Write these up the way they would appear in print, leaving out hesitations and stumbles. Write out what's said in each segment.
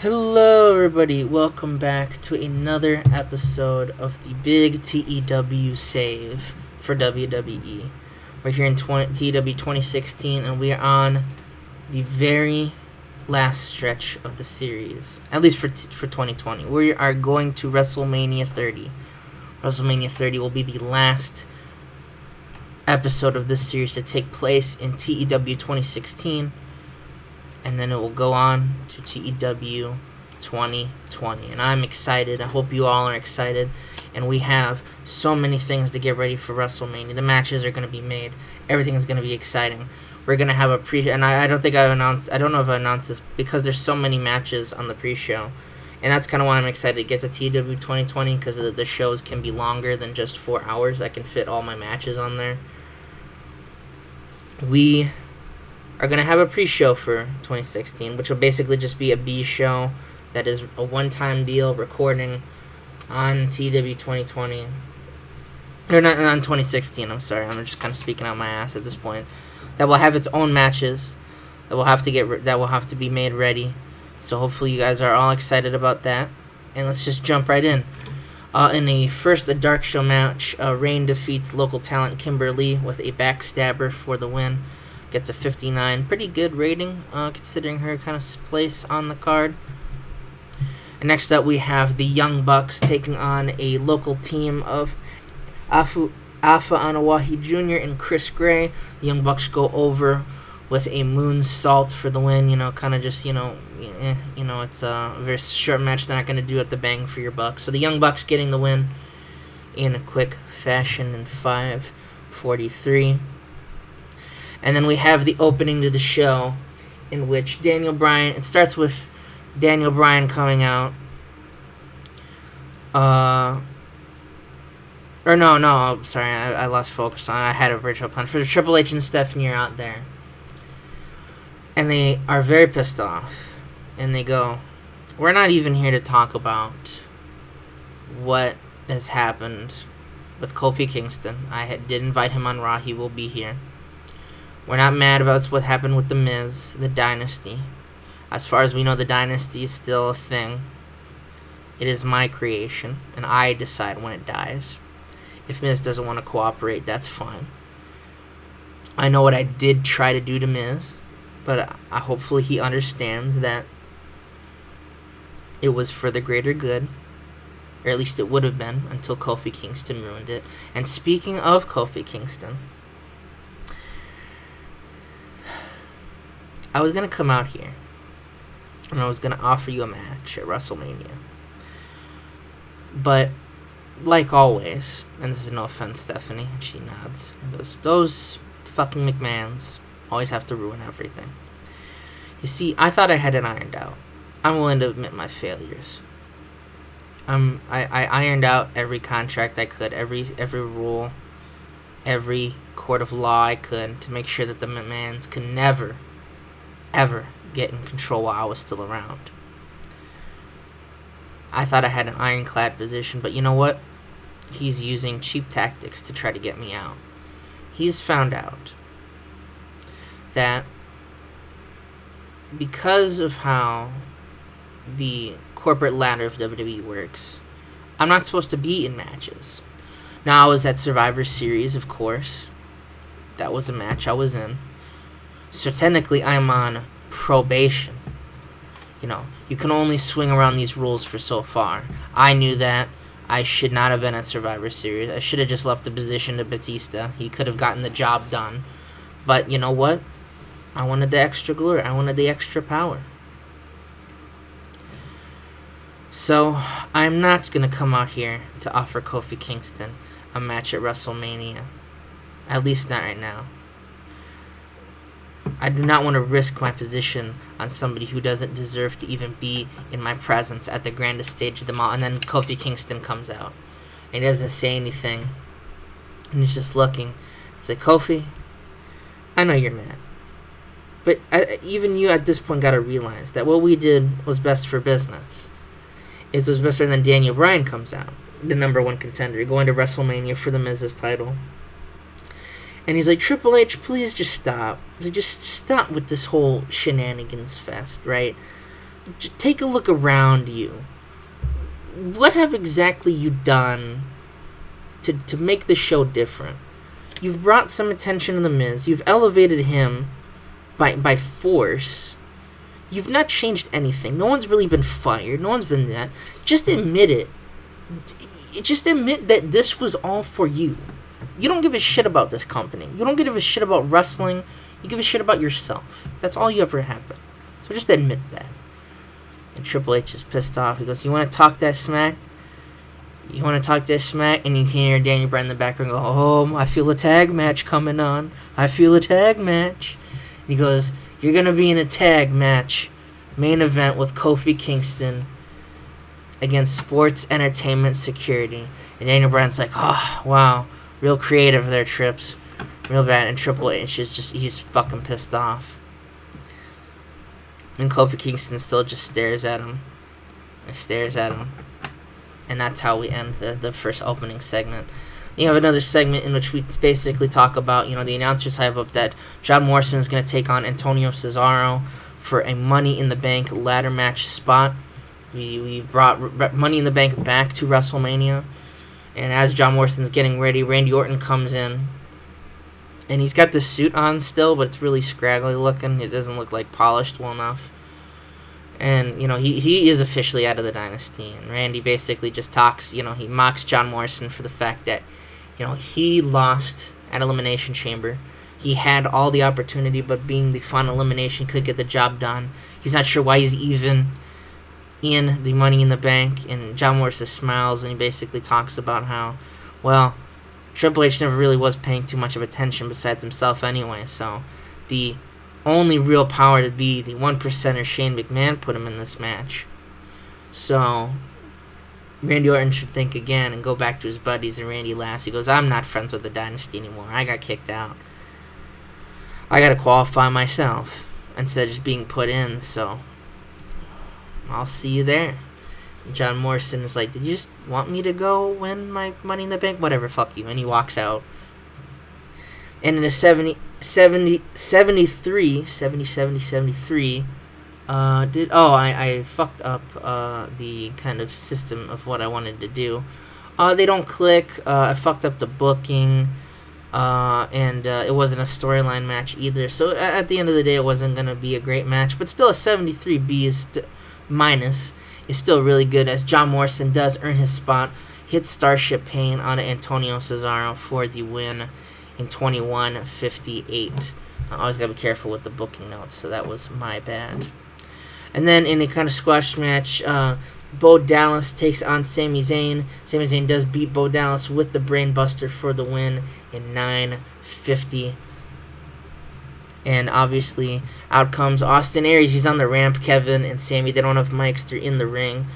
Hello, everybody. Welcome back to another episode of the big TEW save for WWE. We're here in TEW 2016, and we are on the very last stretch of the series, at least for 2020. We are going to WrestleMania 30. WrestleMania 30 will be the last episode of this series to take place in TEW 2016. And then it will go on to TEW 2020. And I'm excited. I hope you all are excited. And we have so many things to get ready for WrestleMania. The matches are going to be made. Everything is going to be exciting. We're going to have a pre... And I don't think I don't know if I announced this because there's so many matches on the pre-show. And that's kind of why I'm excited to get to TEW 2020 because the shows can be longer than just 4 hours. I can fit all my matches on there. We are going to have a pre-show for 2016, which will basically just be a B show that is a one-time deal recording on TEW 2020. Or not on 2016, I'm sorry. I'm just kind of speaking out my ass at this point. That will have its own matches that will have to be made ready. So hopefully you guys are all excited about that. And let's just jump right in. In the first Dark Show match, Reign defeats local talent Kimber Lee with a backstabber for the win. Gets a 59. Pretty good rating, considering her kind of place on the card. And next up, we have the Young Bucks taking on a local team of Afa Anawahi Jr. and Chris Gray. The Young Bucks go over with a moonsault for the win. Kind of just, it's a very short match they're not going to do at the Bang for your buck. So the Young Bucks getting the win in a quick fashion in 5:43. And then we have the opening to the show, in which Daniel Bryan... It starts with Daniel Bryan coming out. Sorry, I lost focus on it. I had a original plan. For Triple H and Stephanie are out there. And they are very pissed off. And they go, we're not even here to talk about what has happened with Kofi Kingston. I did invite him on Raw. He will be here. We're not mad about what happened with The Miz, the Dynasty. As far as we know, the Dynasty is still a thing. It is my creation, and I decide when it dies. If Miz doesn't want to cooperate, that's fine. I know what I did try to do to Miz, but hopefully he understands that it was for the greater good, or at least it would have been, until Kofi Kingston ruined it. And speaking of Kofi Kingston... I was going to come out here, and I was going to offer you a match at WrestleMania. But, like always, and this is no offense, Stephanie, and she nods, those fucking McMahons always have to ruin everything. You see, I thought I had it ironed out. I'm willing to admit my failures. I ironed out every contract I could, every rule, every court of law I could, to make sure that the McMahons could never ever get in control while I was still around. I thought I had an ironclad position, but you know what? He's using cheap tactics to try to get me out. He's found out that because of how the corporate ladder of WWE works, I'm not supposed to be in matches. Now, I was at Survivor Series, of course. That was a match I was in. So technically, I'm on probation. You can only swing around these rules for so far. I knew that. I should not have been at Survivor Series. I should have just left the position to Batista. He could have gotten the job done. But you know what? I wanted the extra glory. I wanted the extra power. So, I'm not going to come out here to offer Kofi Kingston a match at WrestleMania. At least not right now. I do not want to risk my position on somebody who doesn't deserve to even be in my presence at the grandest stage of them all. And then Kofi Kingston comes out. And he doesn't say anything. And he's just looking. He's like, Kofi, I know you're mad. But even you at this point got to realize that what we did was best for business. It was best for... And then Daniel Bryan comes out. The number one contender. Going to WrestleMania for the Miz's title. And he's like, Triple H, please just stop. Just stop with this whole shenanigans fest, right? take a look around you. What have exactly you done to make the show different? You've brought some attention to The Miz. You've elevated him by force. You've not changed anything. No one's really been fired. No one's been that. Just admit it. Just admit that this was all for you. You don't give a shit about this company. You don't give a shit about wrestling. You give a shit about yourself. That's all you ever have been. So just admit that. And Triple H is pissed off. He goes, you want to talk that smack? You want to talk that smack? And you can hear Daniel Bryan in the background go, oh, I feel a tag match coming on. I feel a tag match. And he goes, you're going to be in a tag match. Main event with Kofi Kingston against Sports Entertainment Security. And Daniel Bryan's like, oh, wow. Real creative there, Trips. Real bad. And Triple H is just, he's fucking pissed off. And Kofi Kingston still just stares at him. And stares at him. And that's how we end the first opening segment. You have another segment in which we basically talk about, the announcers hype up that John Morrison is going to take on Antonio Cesaro for a Money in the Bank ladder match spot. We brought Money in the Bank back to WrestleMania. And as John Morrison's getting ready, Randy Orton comes in. And he's got the suit on still, but it's really scraggly looking. It doesn't look like polished well enough. And, he is officially out of the dynasty. And Randy basically just talks, he mocks John Morrison for the fact that, he lost at Elimination Chamber. He had all the opportunity, but being the final elimination, could get the job done. He's not sure why he's even in the Money in the Bank. And John Morrison smiles, and he basically talks about how, well, Triple H never really was paying too much of attention besides himself anyway, so the only real power to be the 1%er Shane McMahon put him in this match. So Randy Orton should think again and go back to his buddies, and Randy laughs. He goes, I'm not friends with the Dynasty anymore. I got kicked out. I got to qualify myself instead of just being put in, so I'll see you there. John Morrison is like, did you just want me to go win my Money in the Bank? Whatever, fuck you. And he walks out. And in the 73, I fucked up the kind of system of what I wanted to do. They don't click. I fucked up the booking. And it wasn't a storyline match either. So at the end of the day, it wasn't going to be a great match. But still, a 73B is minus is still really good, as John Morrison does earn his spot, hits Starship Pain on Antonio Cesaro for the win in 21:58. I always gotta be careful with the booking notes, so that was my bad. And then in a kind of squash match, Bo Dallas takes on Sami Zayn. Sami Zayn does beat Bo Dallas with the Brain Buster for the win in 9:50. And obviously, out comes Austin Aries. He's on the ramp. Kevin and Sammy, they don't have mics. They're in the ring.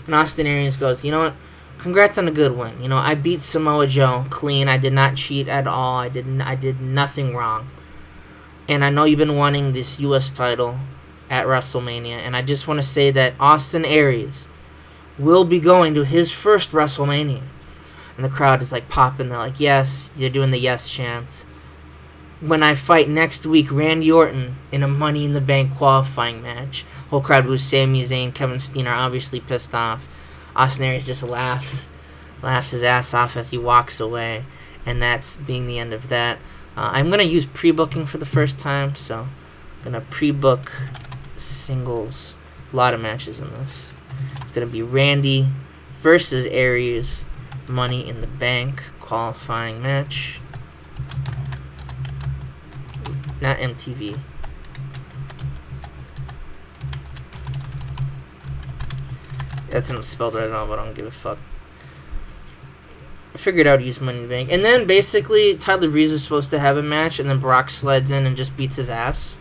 And Austin Aries goes, you know what? Congrats on a good win. I beat Samoa Joe clean. I did not cheat at all. I did nothing wrong. And I know you've been wanting this U.S. title at WrestleMania. And I just want to say that Austin Aries will be going to his first WrestleMania. And the crowd is like popping. They're like, yes. They're doing the yes chants. When I fight next week Randy Orton in a Money in the Bank qualifying match. Whole crowd boos. Sami Zayn, Kevin Steen are obviously pissed off. Austin Aries just laughs his ass off as he walks away. And that's being the end of that. I'm going to use pre-booking for the first time, so I'm going to pre-book singles. A lot of matches in this. It's going to be Randy versus Aries, Money in the Bank qualifying match. Not MTV. That's not spelled right at all, but I don't give a fuck. I figured out use Money in the Bank. And then basically Tyler Breeze was supposed to have a match, and then Brock slides in and just beats his ass.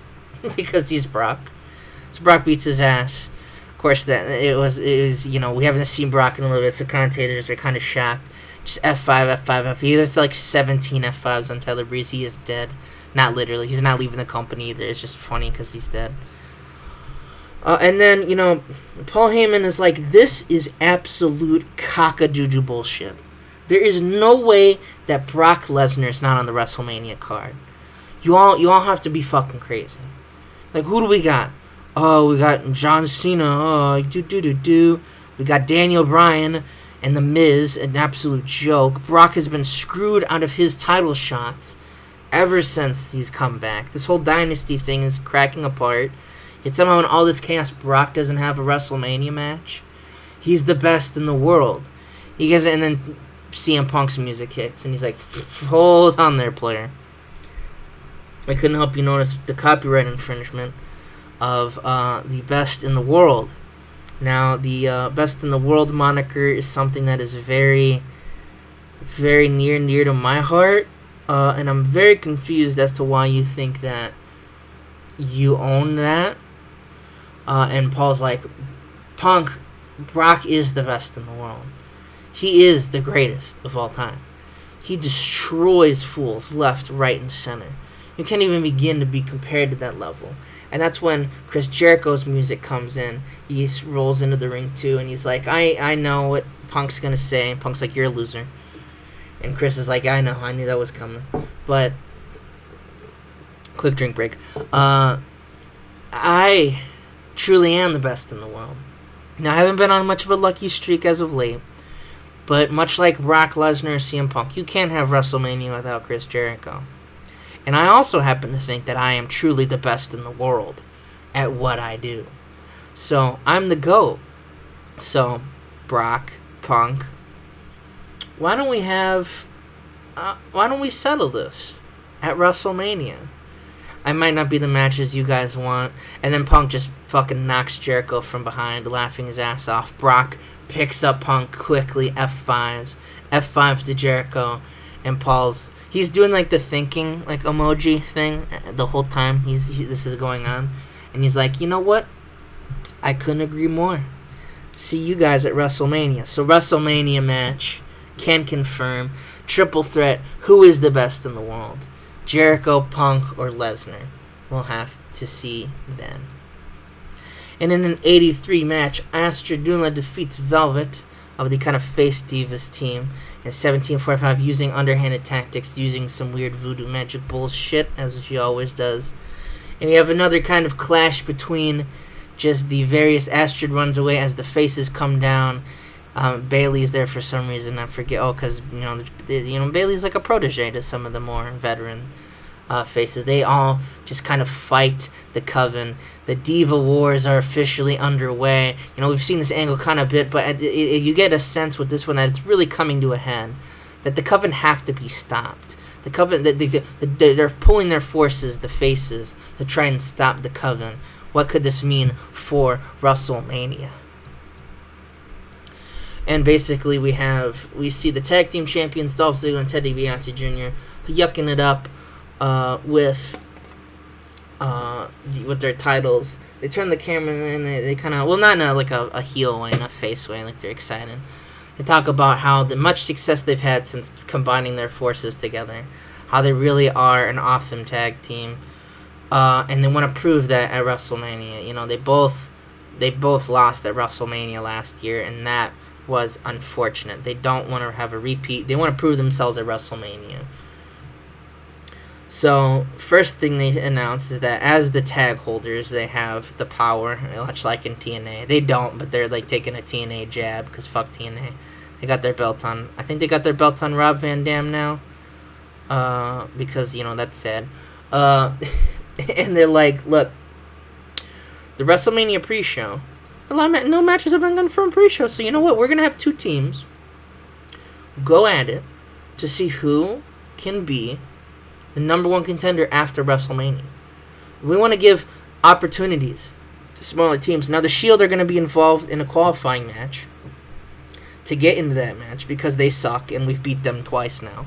Because he's Brock. So Brock beats his ass. Of course, that it was we haven't seen Brock in a little bit, so commentators are kind of shocked. Just F5, F5, F5. There's like 17 F5s on Tyler Breeze. He is dead. Not literally. He's not leaving the company either. It's just funny because he's dead. And then, Paul Heyman is like, this is absolute cock-a-doodle bullshit. There is no way that Brock Lesnar is not on the WrestleMania card. You all have to be fucking crazy. Like, who do we got? Oh, we got John Cena. Oh, do. We got Daniel Bryan and The Miz, an absolute joke. Brock has been screwed out of his title shots ever since he's come back. This whole dynasty thing is cracking apart. Yet somehow in all this chaos, Brock doesn't have a WrestleMania match. He's the best in the world. He gets, and then CM Punk's music hits, and he's like, hold on there, player. I couldn't help you notice the copyright infringement of the best in the world. Now, the best in the world moniker is something that is very, very near to my heart, and I'm very confused as to why you think that you own that. And Paul's like, Punk, Brock is the best in the world. He is the greatest of all time. He destroys fools left, right, and center. You can't even begin to be compared to that level. And that's when Chris Jericho's music comes in. He rolls into the ring too, and he's like, I know what Punk's going to say. Punk's like, you're a loser. And Chris is like, I know, I knew that was coming. But, quick drink break. I truly am the best in the world. Now, I haven't been on much of a lucky streak as of late. But much like Brock Lesnar or CM Punk, you can't have WrestleMania without Chris Jericho. And I also happen to think that I am truly the best in the world at what I do. So, I'm the GOAT. So, Brock, Punk, why don't we settle this at WrestleMania? I might not be the matches you guys want. And then Punk just fucking knocks Jericho from behind, laughing his ass off. Brock picks up Punk quickly, F5s. F5 to Jericho. And he's doing like the thinking like emoji thing the whole time this is going on. And he's like, you know what? I couldn't agree more. See you guys at WrestleMania. So WrestleMania match can confirm. Triple threat. Who is the best in the world? Jericho, Punk, or Lesnar? We'll have to see then. And in an 83 match, Astra Dula defeats Velvet of the kind of face Divas team in 1745 using underhanded tactics, using some weird voodoo magic bullshit, as she always does. And we have another kind of clash between just the various Astrid runs away as the faces come down. Bailey's there for some reason, I forget. Oh, because Bailey's like a protege to some of the more veteran faces. They all just kind of fight the Coven. The Diva Wars are officially underway. We've seen this angle kind of a bit, but you get a sense with this one that it's really coming to a head. That the Coven have to be stopped. The Coven, they're pulling their forces, the faces, to try and stop the Coven. What could this mean for WrestleMania? And basically, we see the tag team champions Dolph Ziggler and Ted DiBiase Jr. yucking it up with their titles. They turn the camera and they kind of, well, not in a heel way, in a face way, like they're excited. They talk about how the much success they've had since combining their forces together, how they really are an awesome tag team, and they want to prove that at WrestleMania. They both lost at WrestleMania last year, and that was unfortunate. They don't want to have a repeat. They want to prove themselves at WrestleMania. So, first thing they announced is that as the tag holders, they have the power, much like in TNA. They don't, but they're like taking a TNA jab, because fuck TNA. They got their belt on. I think they got their belt on Rob Van Dam now, because, that's sad. And they're like, look, the WrestleMania pre-show, no matches have been confirmed pre-show, so you know what? We're going to have two teams go at it to see who can be the number one contender after WrestleMania. We want to give opportunities to smaller teams. Now, the Shield are going to be involved in a qualifying match to get into that match because they suck, and we've beat them twice now.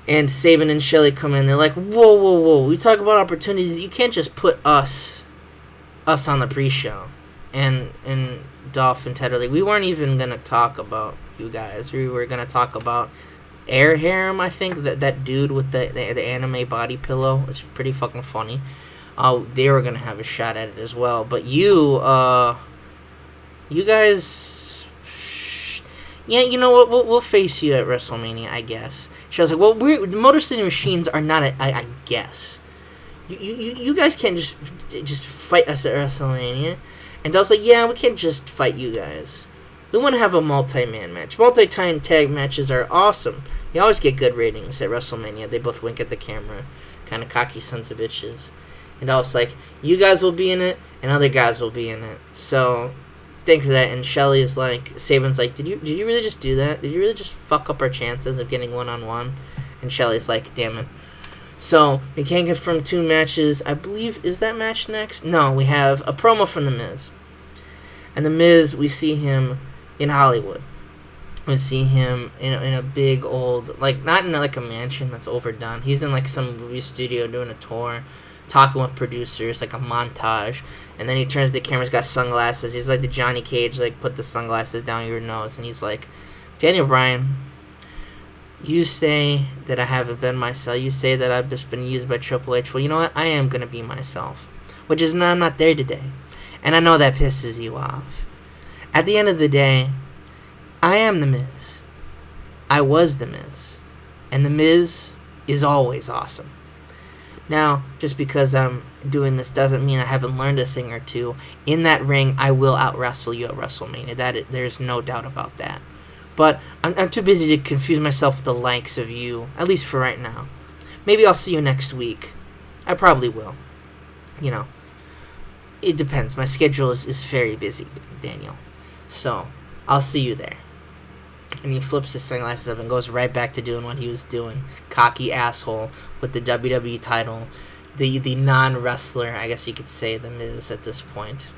And Sabin and Shelley come in. They're like, whoa. We talk about opportunities. You can't just put us on the pre-show. And Dolph and Ted are like, we weren't even going to talk about you guys. We were going to talk about Air Harem, I think. That dude with the anime body pillow. It's pretty fucking funny. They were going to have a shot at it as well. But you guys... Yeah, you know what? We'll face you at WrestleMania, I guess. She was like, well, the Motor City Machines are not I guess. You guys can't just fight us at WrestleMania. And Dolph's like, yeah, we can't just fight you guys. We want to have a multi-man match. Multi-time tag matches are awesome. They always get good ratings at WrestleMania. They both wink at the camera. Kind of cocky sons of bitches. And Dolph's like, you guys will be in it, and other guys will be in it. So, think of that. And Shelly's like, Saban's like, did you really just do that? Did you really just fuck up our chances of getting one-on-one? And Shelly's like, damn it. So, we can't confirm 2 matches. I believe, is that match next? No, we have a promo from The Miz. And The Miz, we see him in Hollywood. We see him in a big old, like, not in like a mansion that's overdone. He's in like some movie studio doing a tour, talking with producers, like a montage. And then he turns to the camera, he's got sunglasses. He's like the Johnny Cage, like, put the sunglasses down your nose. And he's like, Daniel Bryan, you say that I haven't been myself. You say that I've just been used by Triple H. Well, you know what? I am going to be myself. Which is, I'm not there today. And I know that pisses you off. At the end of the day, I am The Miz. I was The Miz. And The Miz is always awesome. Now, just because I'm doing this doesn't mean I haven't learned a thing or two. In that ring, I will out-wrestle you at WrestleMania. There's no doubt about that. But I'm too busy to confuse myself with the likes of you, at least for right now. Maybe I'll see you next week. I probably will. You know, it depends. My schedule is very busy, Daniel. So, I'll see you there. And he flips his sunglasses up and goes right back to doing what he was doing. Cocky asshole with the WWE title. The non-wrestler, I guess you could say, The Miz at this point.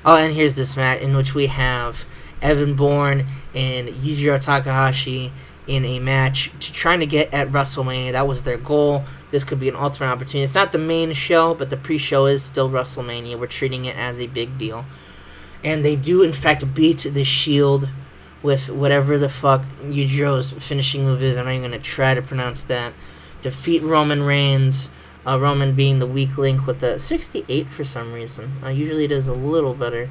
Oh, and here's this match in which we have Evan Bourne and Yujiro Takahashi in a match trying to get at WrestleMania. That was their goal. This could be an ultimate opportunity. It's not the main show, but the pre-show is still WrestleMania. We're treating it as a big deal. And they do, in fact, beat the Shield with whatever the fuck Yujiro's finishing move is. I'm not even going to try to pronounce that. Defeat Roman Reigns. Roman being the weak link with a 68 for some reason. Usually it is a little better.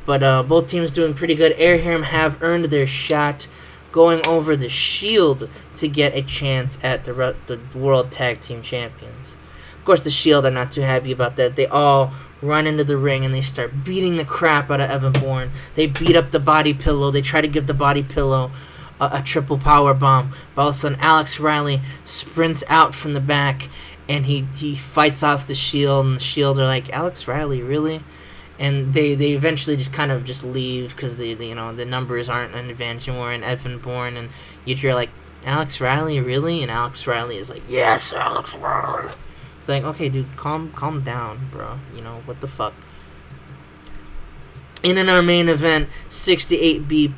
But both teams doing pretty good. Airham have earned their shot going over the Shield to get a chance at the World Tag Team Champions. Of course, the Shield are not too happy about that. They all run into the ring and they start beating the crap out of Evan Bourne. They beat up the body pillow. They try to give the body pillow a triple power bomb. But all of a sudden, Alex Riley sprints out from the back and he fights off the Shield. And the Shield are like, Alex Riley, really? And they eventually just kind of just leave because the numbers aren't an advantage anymore. And Evan Bourne and you're like, Alex Riley, really? And Alex Riley is like, yes, Alex Riley. It's like, okay, dude, calm down, bro. You know, what the fuck? And in our main event, 68B+,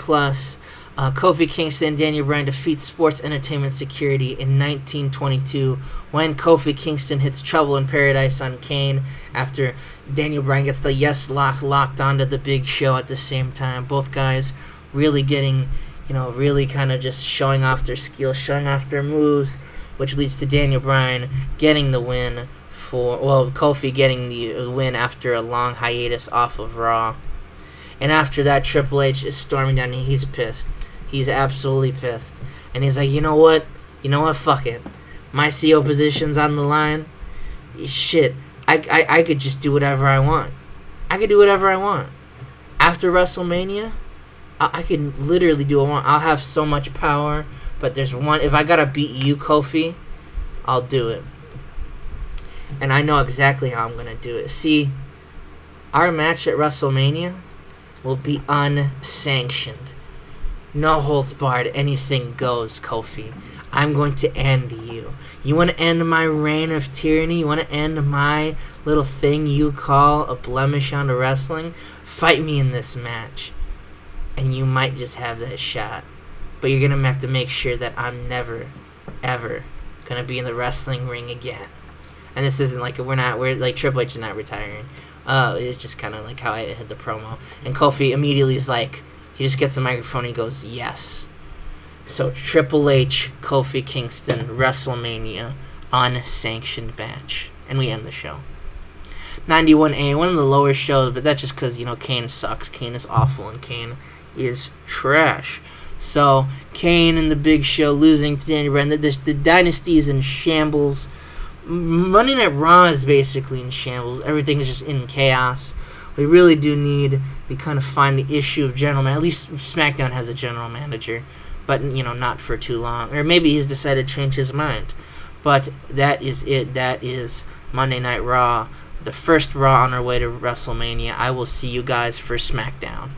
Kofi Kingston and Daniel Bryan defeat Sports Entertainment Security in 1922 when Kofi Kingston hits Trouble in Paradise on Kane after Daniel Bryan gets the Yes Lock locked onto the Big Show at the same time. Both guys really getting, really kind of just showing off their skills, showing off their moves, which leads to Daniel Bryan getting the win Kofi getting the win after a long hiatus off of Raw. And after that, Triple H is storming down and he's pissed. He's absolutely pissed. And he's like, you know what? Fuck it. My CO position's on the line. Shit. I could just do whatever I want. I could do whatever I want. After WrestleMania, I can literally do what I want. I'll have so much power. But there's one, if I gotta beat you, Kofi, I'll do it. And I know exactly how I'm gonna do it. See, our match at WrestleMania will be unsanctioned. No holds barred, anything goes, Kofi. I'm going to end you. You want to end my reign of tyranny? You want to end my little thing you call a blemish on the wrestling? Fight me in this match. And you might just have that shot. But you're going to have to make sure that I'm never, ever going to be in the wrestling ring again. And this isn't like, we're like, Triple H is not retiring. It's just kind of like how I hit the promo. And Kofi immediately is like, he just gets the microphone and he goes, yes. So, Triple H, Kofi Kingston, WrestleMania, unsanctioned match. And we end the show. 91A, one of the lower shows, but that's just because, Kane sucks. Kane is awful, and Kane is trash. So, Kane and the Big Show losing to Daniel Bryan. The dynasty is in shambles. Monday Night Raw is basically in shambles. Everything is just in chaos. We really do need to kind of find the issue of general manager. At least SmackDown has a general manager, but not for too long. Or maybe he's decided to change his mind. But that is it. That is Monday Night Raw, the first Raw on our way to WrestleMania. I will see you guys for SmackDown.